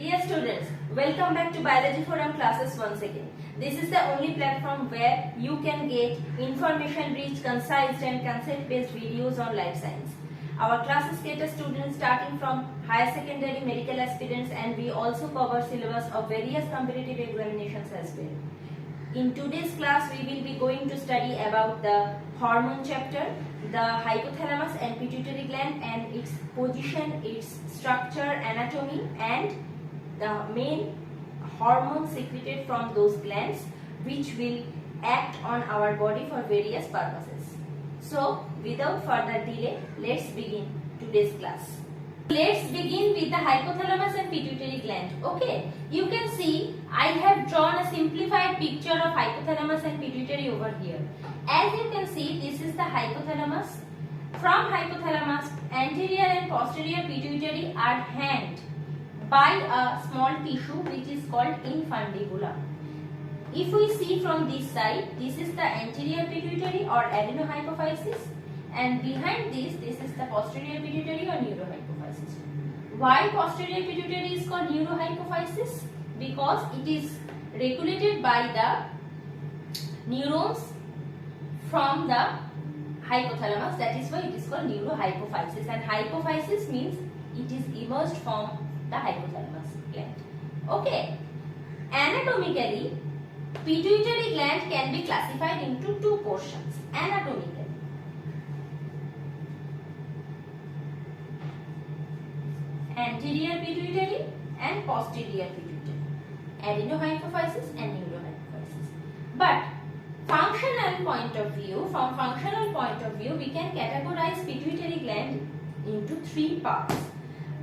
Dear students, welcome back to Biology Forum classes once again. This is the only platform where you can get information-rich, concise and concept-based videos on life science. Our classes cater students starting from higher secondary medical aspirants, and we also cover syllabus of various competitive examinations as well. In today's class, we will be going to study about the hormone chapter, the hypothalamus and pituitary gland and its position, its structure, anatomy and the main hormones secreted from those glands which will act on our body for various purposes. So, without further delay, let's begin today's class. Let's begin with the hypothalamus and pituitary gland. Okay, you can see I have drawn a simplified picture of hypothalamus and pituitary over here. As you can see, this is the hypothalamus. From hypothalamus, anterior and posterior pituitary are hanged by a small tissue which is called infundibula. If we see from this side, this is the anterior pituitary or adenohypophysis, and behind this is the posterior pituitary or neurohypophysis. Why posterior pituitary is called neurohypophysis? Because it is regulated by the neurons from the hypothalamus. That is why it is called neurohypophysis, and hypophysis means it is emerged from the hypothalamus gland. Okay, anatomically pituitary gland can be classified into two portions anatomically. Anterior pituitary and posterior pituitary, adenohypophysis and neurohypophysis. But functional point of view, from functional point of view, we can categorize pituitary gland into three parts: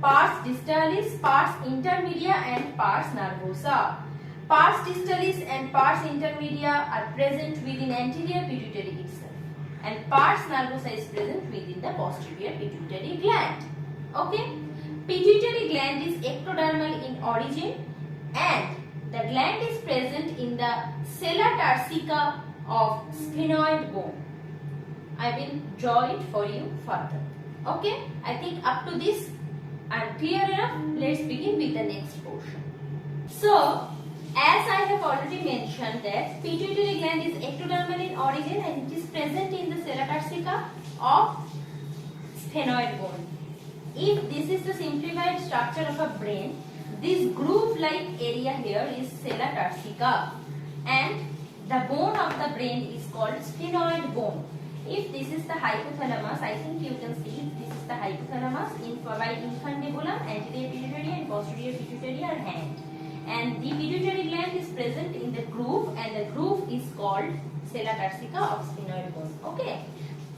pars distalis, pars intermedia and pars nervosa. Pars distalis and pars intermedia are present within anterior pituitary itself, and pars nervosa is present within the posterior pituitary gland. Okay, pituitary gland is ectodermal in origin, and the gland is present in the sella turcica of sphenoid bone. I will draw it for you further. Okay, I think up to this I am clear enough. Let's begin with the next portion. So, as I have already mentioned that pituitary gland is ectodermal in origin and it is present in the sella turcica of sphenoid bone. If this is the simplified structure of a brain, this groove-like area here is sella turcica, and the bone of the brain is called sphenoid bone. If this is the hypothalamus, I think you can see this is the hypothalamus. By infundibulum, anterior pituitary and posterior pituitary are hanged, and the pituitary gland is present in the groove, and the groove is called sella turcica of sphenoid bone. Okay.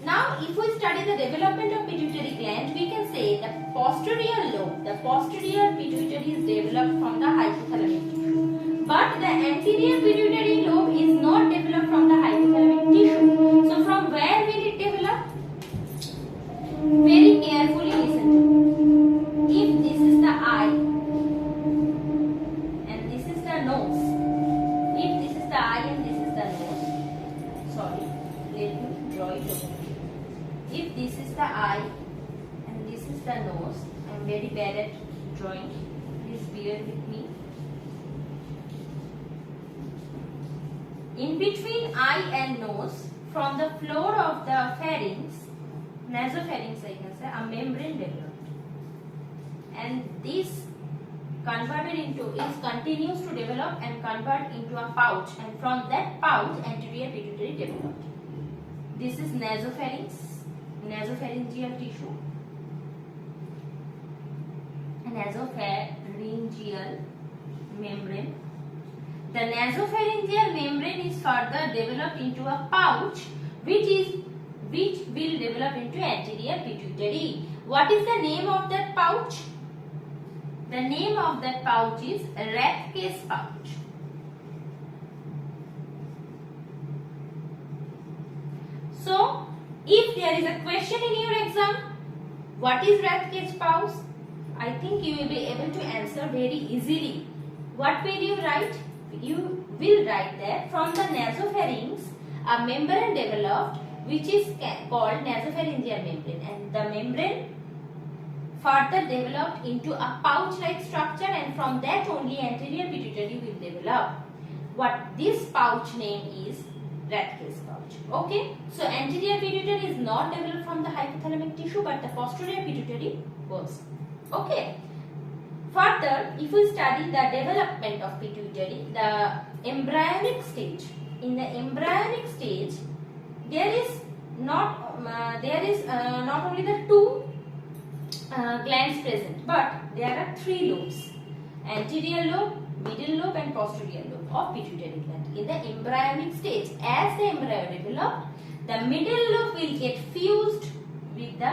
Now, if we study the development of pituitary gland, we can say the posterior lobe, the posterior pituitary is developed from the hypothalamic tissue, but the anterior pituitary lobe is not developed from the hypothalamic tissue. So, from where will it develop? Very carefully listen to me. If this is the eye and this is the nose, if this is the eye and this is the nose, sorry, let me draw it over. If this is the eye and this is the nose, I am very bad at drawing, please bear with me. In between eye and nose, from the floor of the pharynx, nasopharynx I can say, a membrane developed. And this continues to develop and convert into a pouch, and from that pouch anterior pituitary developed. This is nasopharynx, nasopharyngeal tissue, nasopharyngeal membrane. The nasopharyngeal membrane is further developed into a pouch which will develop into anterior pituitary. What is the name of that pouch? The name of that pouch is Rathke's pouch. So, if there is a question in your exam, what is Rathke's pouch? I think you will be able to answer very easily. What will you write? You will write that from the nasopharynx, a membrane developed which is called nasopharyngeal membrane, and the membrane further developed into a pouch-like structure, and from that only anterior pituitary will develop. What this pouch name is Rathke's pouch. Okay, so anterior pituitary is not developed from the hypothalamic tissue, but the posterior pituitary was. Okay. Further, if we study the development of pituitary, the embryonic stage. In the embryonic stage, there is not only the two glands present, but there are three lobes: anterior lobe, middle lobe, and posterior lobe of pituitary gland. In the embryonic stage, as the embryo develops, the middle lobe will get fused with the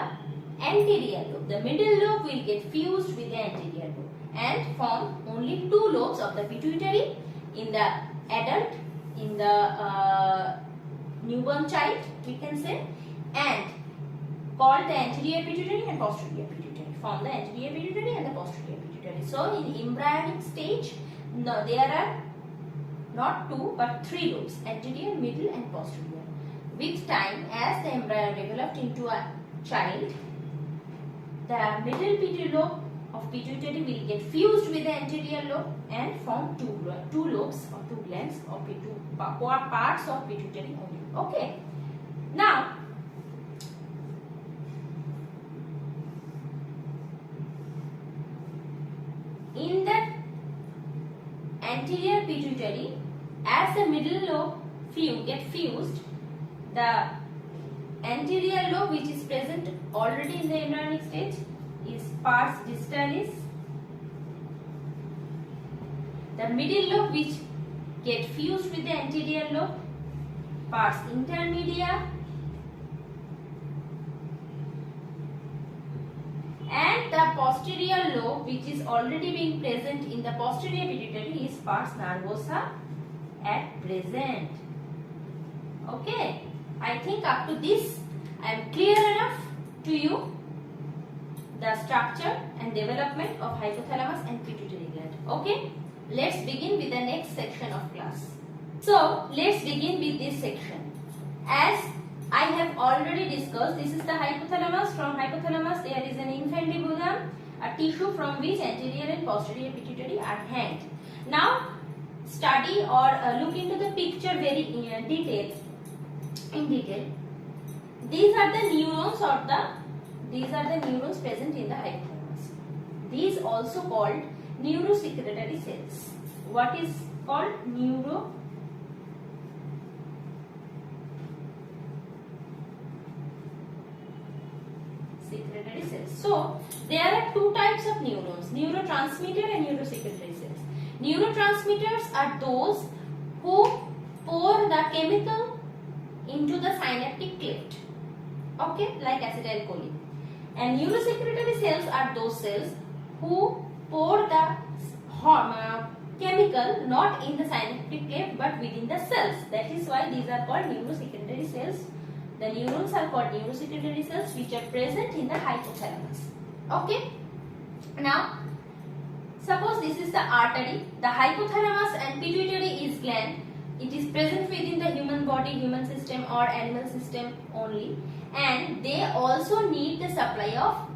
anterior lobe. The middle lobe will get fused with the anterior lobe and form only two lobes of the pituitary in the adult, in the newborn child, we can say, and called the anterior pituitary and posterior pituitary. Form the anterior pituitary and the posterior pituitary. So in embryonic stage, no, there are not two but three lobes: anterior, middle, and posterior. With time, as the embryo developed into a child, the middle lobe of pituitary will get fused with the anterior lobe and form two lobes or two glands or parts of pituitary only. Okay. Now, in the anterior pituitary, as the middle lobe get fused, the anterior lobe, which is present already in the embryonic stage, is pars distalis. The middle lobe, which get fused with the anterior lobe, pars intermedia, and the posterior lobe, which is already being present in the posterior pituitary, is pars nervosa at present. Okay, I think up to this I am clear enough to you the structure and development of hypothalamus and pituitary gland. Okay, let's begin with the next section of class. So let's begin with this section. As I have already discussed, this is the hypothalamus. From hypothalamus there is an infundibulum, a tissue from which anterior and posterior pituitary are hanged. Now study or look into the picture very in detail. These are the neurons present in the hypothalamus. These also called neurosecretory cells. What is called neurosecretory cells. So there are two types of neurons: neurotransmitter and neurosecretory cells. Neurotransmitters are those who pour the chemical into the synaptic cleft, okay, like acetylcholine. And neurosecretory cells are those cells who pour the chemical not in the synaptic cleft but within the cells. That is why these are called neurosecretory cells. The neurons are called neurosecretory cells, which are present in the hypothalamus. Okay. Now, suppose this is the artery. The hypothalamus and pituitary is gland. It is present within the human body, human system or animal system only, and they also need the supply of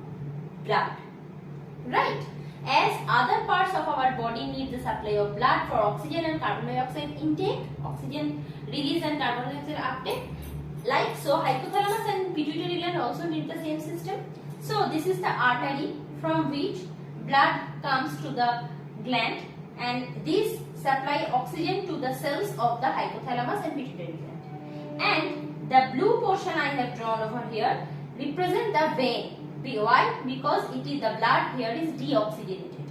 blood, right? As other parts of our body need the supply of blood for oxygen and carbon dioxide intake, oxygen release and carbon dioxide uptake, like so hypothalamus and pituitary gland also need the same system. So this is the artery from which blood comes to the gland, and these supply oxygen to the cells of the hypothalamus and pituitary gland. And the blue portion I have drawn over here represent the vein. Why? Because it is the blood here is deoxygenated.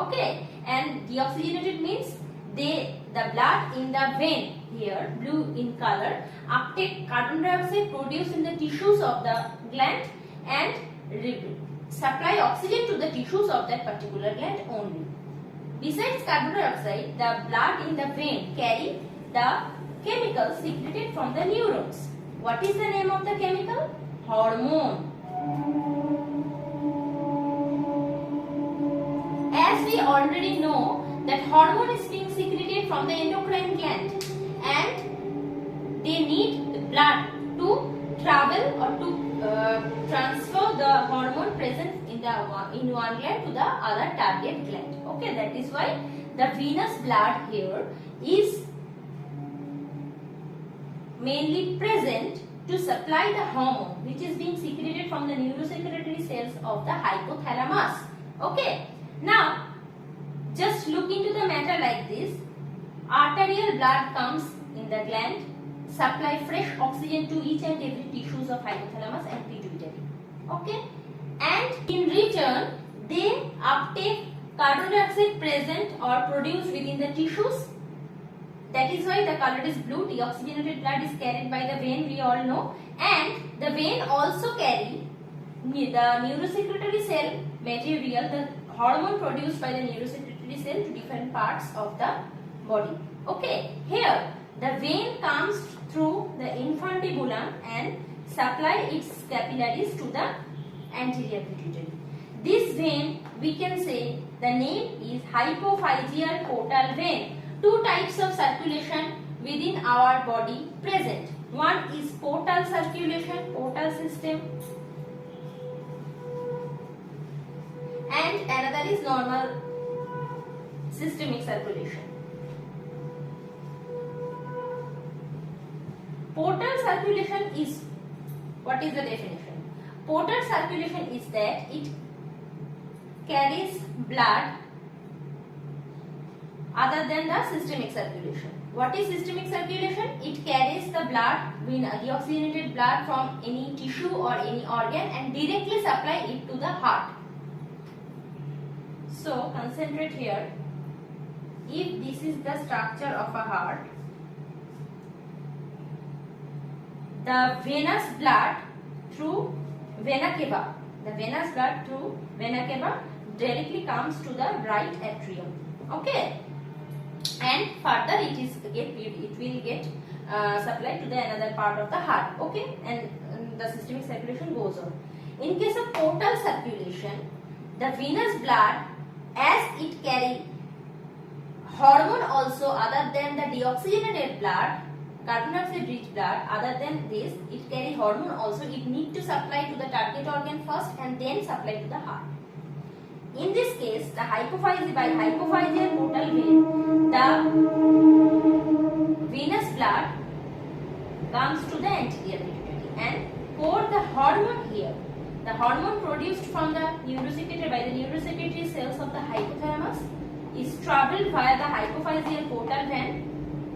Okay, and deoxygenated means the blood in the vein here, blue in color, uptake carbon dioxide produced in the tissues of the gland and supply oxygen to the tissues of that particular gland only. Besides carbon dioxide, the blood in the vein carry the chemicals secreted from the neurons. What is the name of the chemical? Hormone. As we already know that hormone is being secreted from the endocrine gland, and they need blood to travel or to transfer the hormone present in the in one gland to the other target gland. Okay, that is why the venous blood here is mainly present to supply the hormone which is being secreted from the neurosecretory cells of the hypothalamus. Okay, now just look into the matter like this. Arterial blood comes in the gland, supply fresh oxygen to each and every tissues of hypothalamus and pituitary. Okay, and in return they uptake carbon dioxide present or produced within the tissues. That is why the color is blue. Deoxygenated blood is carried by the vein, we all know, and the vein also carry the neurosecretory cell material, the hormone produced by the neurosecretory cell to different parts of the body. Okay, here the vein comes through the infundibulum and supply its capillaries to the anterior pituitary. This vein, we can say the name is hypophyseal portal vein. Two types of circulation within our body present. One is portal circulation, portal system, and another is normal systemic circulation. Portal circulation is, what is the definition? Portal circulation is that it carries blood other than the systemic circulation. What is systemic circulation? It carries the blood, deoxygenated blood from any tissue or any organ and directly supply it to the heart. So concentrate here. If this is the structure of a heart, the venous blood through vena cava, directly comes to the right atrium. Okay, and further it will get supplied to the another part of the heart. Okay, and the systemic circulation goes on. In case of portal circulation, the venous blood, as it carry hormone also other than the deoxygenated blood, carbon dioxide rich blood, other than this it carry hormone also, it need to supply to the target organ first and then supply to the heart. In this case, the hypophyseal portal vein, the venous blood comes to the anterior pituitary and pour the hormone here. The hormone produced from the neurosecretory cells of the hypothalamus is traveled via the hypophyseal portal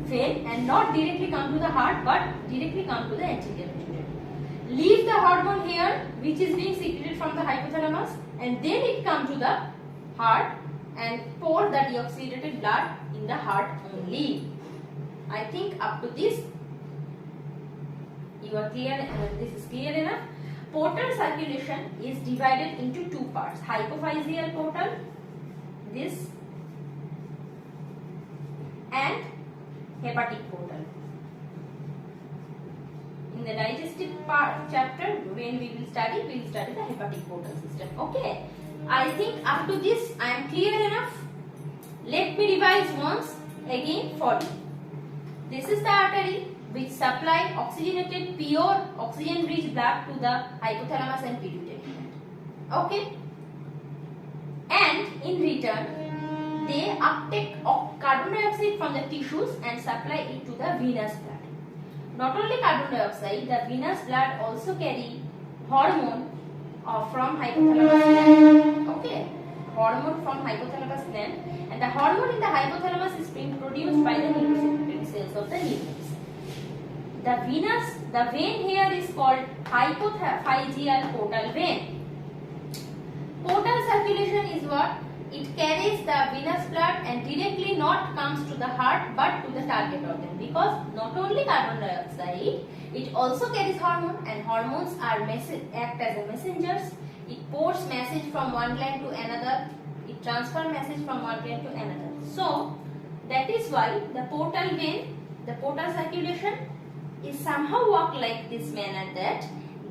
vein and not directly come to the heart but directly come to the anterior pituitary. Leave the hormone here which is being secreted from the hypothalamus and then it come to the heart and pour the deoxygenated blood in the heart only. I think up to this you are clear, this is clear enough. Portal circulation is divided into two parts: hypophyseal portal, this, and hepatic portal. In the digestive part chapter, when we will study the hepatic portal system. Okay, I think up to this I am clear enough. Let me revise once again for you. This is the artery which supply oxygenated, pure oxygen rich blood to the hypothalamus and pituitary gland. Okay, and in return they uptake carbon dioxide from the tissues and supply it to the venous blood. Not only carbon dioxide, the venous blood also carry hormone from hypothalamus gland. Okay, hormone from hypothalamus gland, and the hormone in the hypothalamus is being produced by the neurosecretory cells of the neurons. The vein here is called hypophyseal portal vein. Portal circulation is what? It carries the venous blood and directly not comes to the heart but to the target organ, because not only carbon dioxide, it also carries hormone, and hormones act as a messengers. It pours message from one gland to another, it transfers message from one gland to another. So that is why the portal vein, the portal circulation is somehow work like this manner, that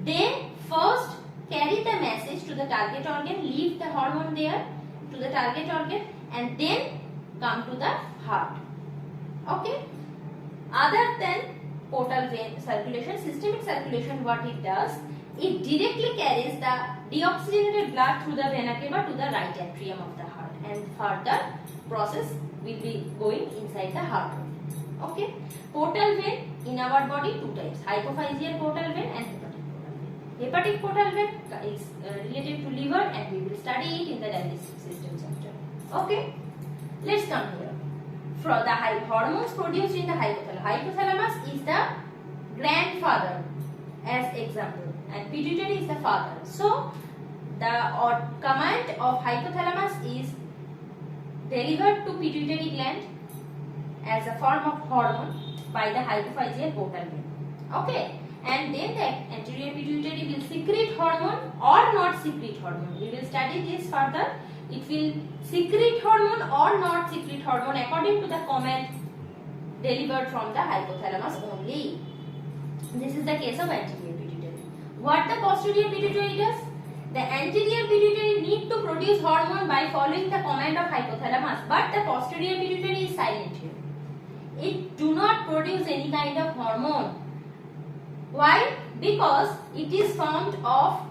they first carry the message to the target organ, leave the hormone there to the target organ, and then come to the heart. Okay, other than portal vein circulation, systemic circulation, what it does, it directly carries the deoxygenated blood through the vena cava to the right atrium of the heart, and further process will be going inside the heart. Okay, portal vein in our body two types: hypophyseal portal vein and hepatic portal vein. Hepatic portal vein is related to liver, and we will study it in the digestive system chapter. Okay, let's come here. For the hormones produced in the hypothalamus is the grandfather as example, and pituitary is the father. So the command of hypothalamus is delivered to pituitary gland as a form of hormone by the hypophyseal portal vein. Okay, and then the anterior pituitary will secrete hormone or not secrete hormone. We will study this further. It will secrete hormone or not secrete hormone according to the command delivered from the hypothalamus only. This is the case of anterior pituitary. What the posterior pituitary does? The anterior pituitary need to produce hormone by following the command of hypothalamus, but the posterior pituitary is silent here. It do not produce any kind of hormone. Why? Because it is formed of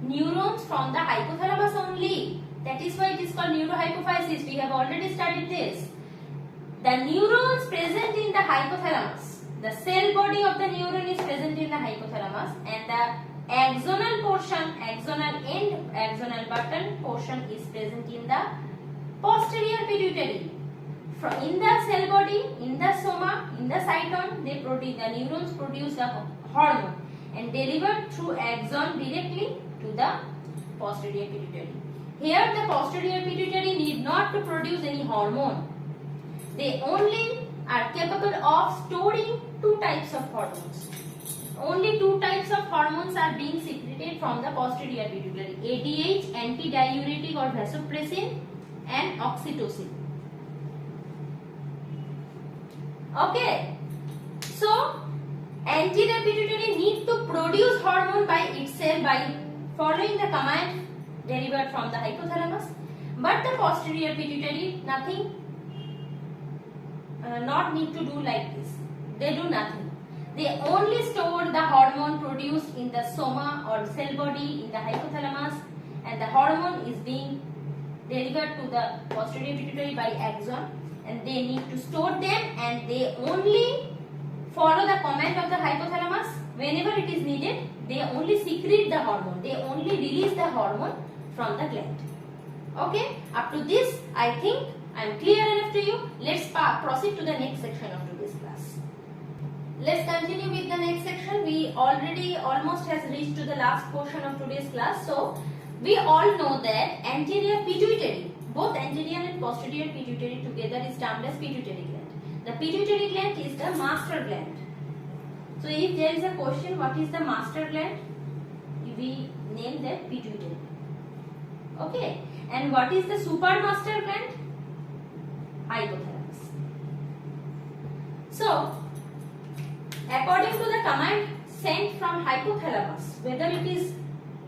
neurons from the hypothalamus only. That is why it is called neurohypophysis. We have already studied this. The neurons present in the hypothalamus, the cell body of the neuron is present in the hypothalamus, and the axonal portion, axonal end, axonal button portion is present in the posterior pituitary. In the cell body, in the soma, in the cyton, the neurons produce the hormone and delivered through axon directly to the posterior pituitary. Here the posterior pituitary need not to produce any hormone. They only are capable of storing two types of hormones. Only two types of hormones are being secreted from the posterior pituitary: ADH, antidiuretic or vasopressin, and oxytocin. Okay, so anterior pituitary need to produce hormone by itself by following the command delivered from the hypothalamus, but the posterior pituitary nothing, not need to do like this. They do nothing. They only store the hormone produced in the soma or cell body in the hypothalamus, and the hormone is being delivered to the posterior pituitary by axon, and they need to store them, and they only follow the command of the hypothalamus whenever it is needed. They only secrete the hormone, they only release the hormone from the gland. Okay, up to this I think I am clear enough to you. Let's proceed to the next section of today's class. Let's continue with the next section. We already almost has reached to the last portion of today's class. So we all know that anterior pituitary, both anterior and posterior pituitary together is termed as pituitary gland. The pituitary gland is the master gland. So if there is a question, what is the master gland? We name that pituitary. Okay. And what is the supermaster gland? Hypothalamus. So according to the command sent from hypothalamus, whether it is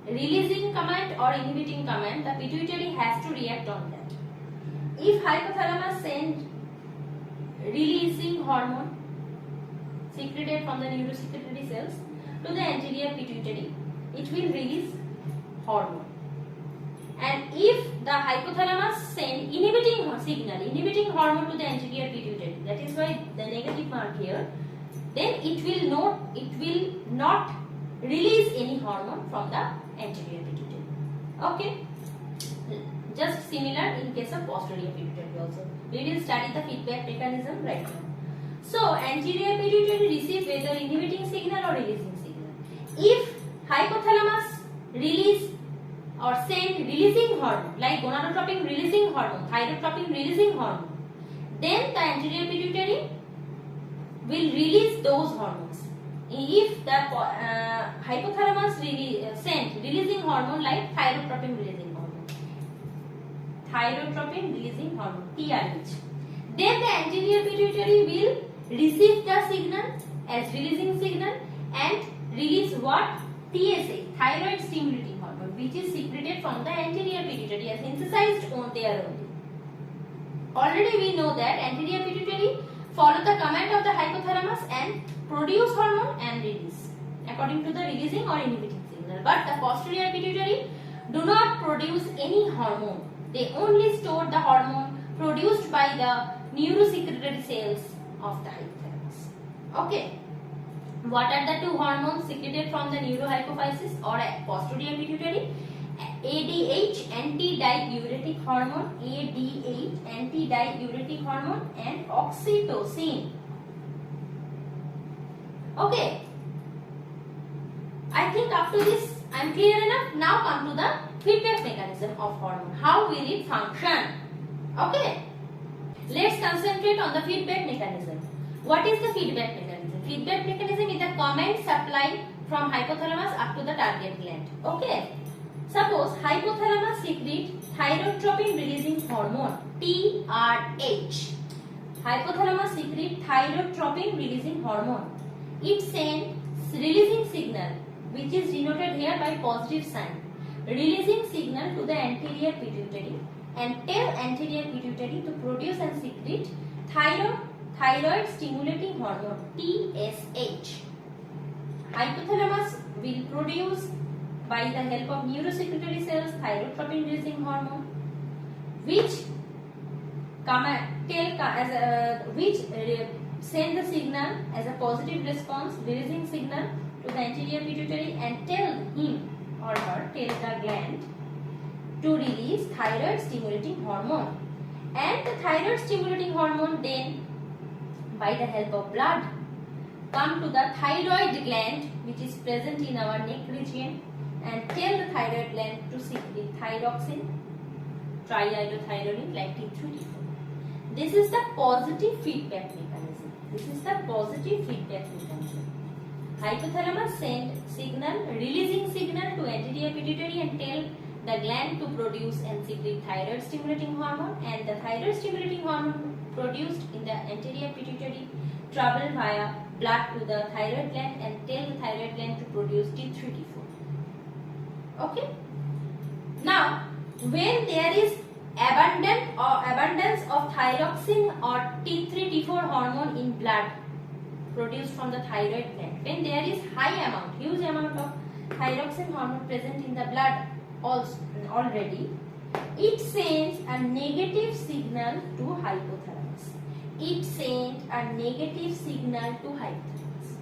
releasing command or inhibiting command, the pituitary has to react on that. If hypothalamus send releasing hormone secreted from the neurosecretory cells to the anterior pituitary, it will release hormone. And if the hypothalamus send inhibiting signal, inhibiting hormone to the anterior pituitary, that is why the negative mark here, then it will not release any hormone from the anterior pituitary. Okay, just similar in case of posterior pituitary also. We will study the feedback mechanism right now. So anterior pituitary receives whether inhibiting signal or releasing signal. If hypothalamus release or send releasing hormone like gonadotropin releasing hormone, thyrotropin releasing hormone, then the anterior pituitary will release those hormones. If the hypothalamus send releasing hormone like thyrotropin releasing hormone, TRH, then the anterior pituitary will receive the signal as releasing signal and release what? TSH, thyroid stimulating hormone, which is secreted from the anterior pituitary as synthesized on there only. Already we know that anterior pituitary follow the command of the hypothalamus and produce hormone and release according to the releasing or inhibiting signal. But the posterior pituitary do not produce any hormone. They only store the hormone produced by the neurosecretory cells of the hypothalamus. Okay. What are the two hormones secreted from the neurohypophysis or posterior pituitary? ADH, antidiuretic hormone, ADH, antidiuretic hormone, and oxytocin. Okay. I think after this I am clear enough. Now come to the feedback mechanism of hormone. How will it function? Okay. Let's concentrate on the feedback mechanism. What is the feedback mechanism? Feedback mechanism is the command supply from hypothalamus up to the target gland. Okay. Suppose hypothalamus secrete thyrotropin releasing hormone TRH. Hypothalamus secrete thyrotropin releasing hormone. It sends releasing signal, which is denoted here by positive sign, releasing signal to the anterior pituitary and tell anterior pituitary to produce and secrete thyroid stimulating hormone TSH. Hypothalamus will produce by the help of neurosecretory cells thyrotropin releasing hormone, which send the signal as a positive response, releasing signal to the anterior pituitary and tell him or her, tell the gland to release thyroid stimulating hormone. And the thyroid stimulating hormone then by the help of blood come to the thyroid gland, which is present in our neck region, and tell the thyroid gland to secrete thyroxine, triiodothyronine like T3, T4. This is the positive feedback mechanism. This is the positive feedback mechanism. Hypothalamus send signal, releasing signal to anterior pituitary and tell the gland to produce and secrete thyroid stimulating hormone, and the thyroid stimulating hormone produced in the anterior pituitary travel via blood to the thyroid gland and tell the thyroid gland to produce T3, T4. Okay. Now, when there is abundance of thyroxine or T3, T4 hormone in blood produced from the thyroid gland, when there is huge amount of thyroxine hormone present in the blood already, it sends a negative signal to hypothalamus. It sends a negative signal to hypothalamus.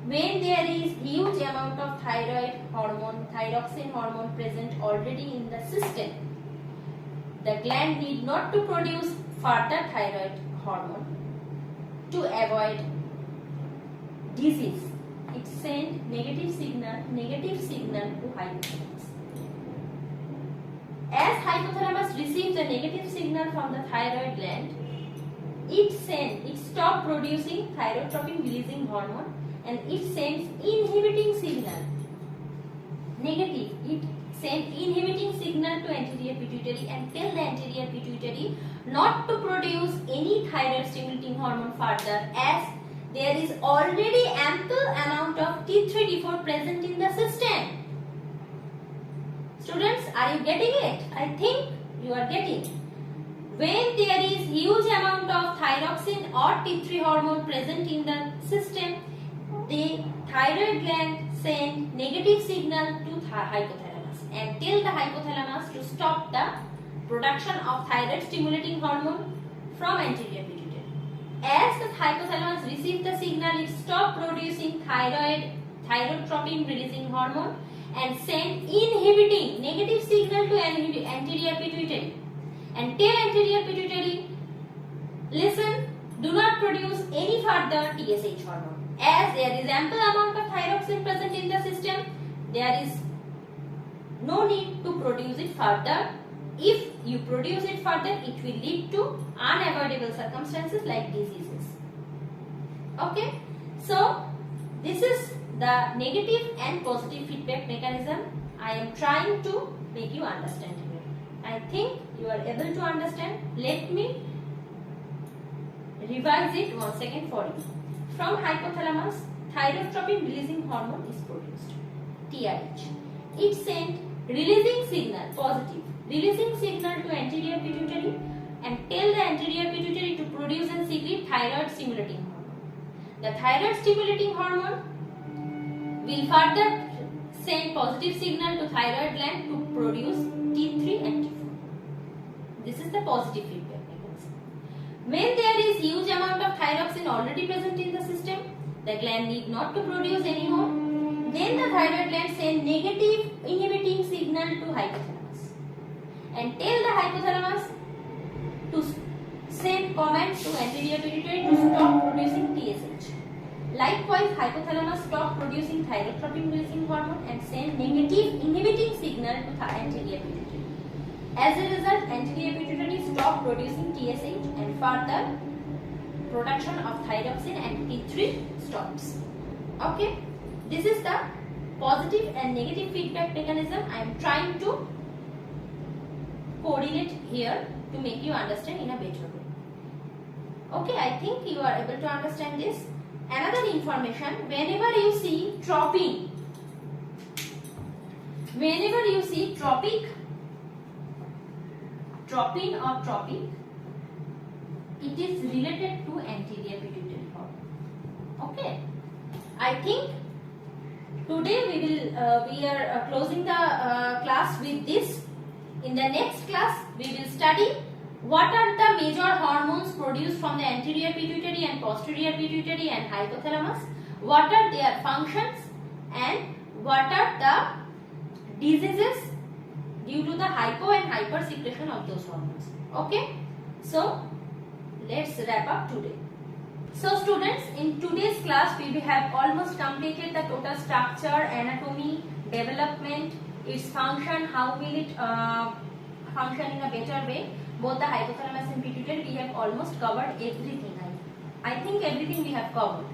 When there is huge amount of thyroxine hormone present already in the system, the gland need not to produce further thyroid hormone to avoid disease. It sends negative signal to hypothalamus. As hypothalamus receives the negative signal from the thyroid gland, it stops producing thyrotropin releasing hormone and it sends inhibiting signal. Negative. It sends inhibiting signal to anterior pituitary and tell the anterior pituitary not to produce any thyroid stimulating hormone further, as there is already ample amount of T3, T4 present in the system. Students, are you getting it? I think you are getting it. When there is huge amount of thyroxine or T3 hormone present in the system, the thyroid gland send negative signal to hypothalamus and tell the hypothalamus to stop the production of thyroid stimulating hormone from anterior pituitary. As the hypothalamus receives the signal, it stops producing thyrotropin releasing hormone and send inhibiting negative signal to anterior pituitary and tell anterior pituitary, listen, do not produce any further TSH hormone. As there is ample amount of thyroxine present in the system, there is no need to produce it further. If you produce it further, it will lead to unavoidable circumstances like diseases. Okay, so this is the negative and positive feedback mechanism I am trying to make you understand here. I think you are able to understand. Let me revise it once again for you. From hypothalamus, thyrotropin releasing hormone is produced, TRH. It sends releasing signal, positive, releasing signal to anterior pituitary and tell the anterior pituitary to produce and secrete thyroid stimulating hormone. The thyroid stimulating hormone will further send positive signal to thyroid gland to produce T3 and T4. This is the positive feedback mechanism. When there is huge amount of thyroxine already present in the system, the gland need not to produce anymore. Then the thyroid gland send negative inhibiting signal to hypothalamus and tell the hypothalamus to send command to anterior pituitary to stop producing TSH. Likewise, hypothalamus stop producing thyrotropin releasing hormone and send negative inhibiting signal to the anterior pituitary. As a result, anterior pituitary stop producing TSH and further production of thyroxine and T3 stops. Okay, this is the positive and negative feedback mechanism I am trying to correlate here to make you understand in a better way. Okay, I think you are able to understand this. Another information, whenever you see tropin, whenever you see tropin or tropic, it is related to anterior pituitary hormone. Okay, I think today we are closing the class with this. In the next class, we will study what are the major hormones produced from the anterior pituitary and posterior pituitary and hypothalamus, what are their functions, and what are the diseases due to the hypo and hyper secretion of those hormones. Okay, so let's wrap up today. So students, in today's class we have almost completed the total structure, anatomy, development, its function, how will it function in a better way. Both the hypothalamus and pituitary, we have almost covered everything. I think everything we have covered.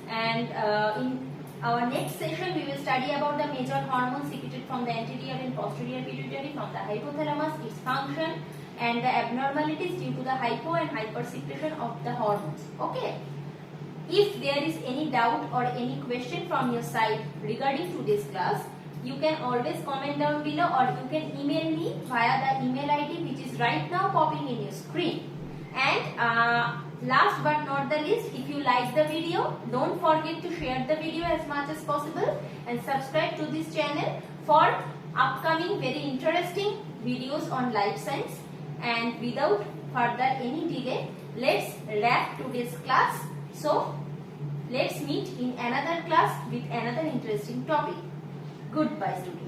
And in our next session, we will study about the major hormones secreted from the anterior and posterior pituitary, from the hypothalamus, its function, and the abnormalities due to the hypo and hyper secretion of the hormones. Okay. If there is any doubt or any question from your side regarding to this class, you can always comment down below, or you can email me via the email ID which is right now popping in your screen. And last but not the least, if you like the video, don't forget to share the video as much as possible and subscribe to this channel for upcoming very interesting videos on life science. And without further any delay, let's wrap today's class. So let's meet in another class with another interesting topic. Goodbye, students.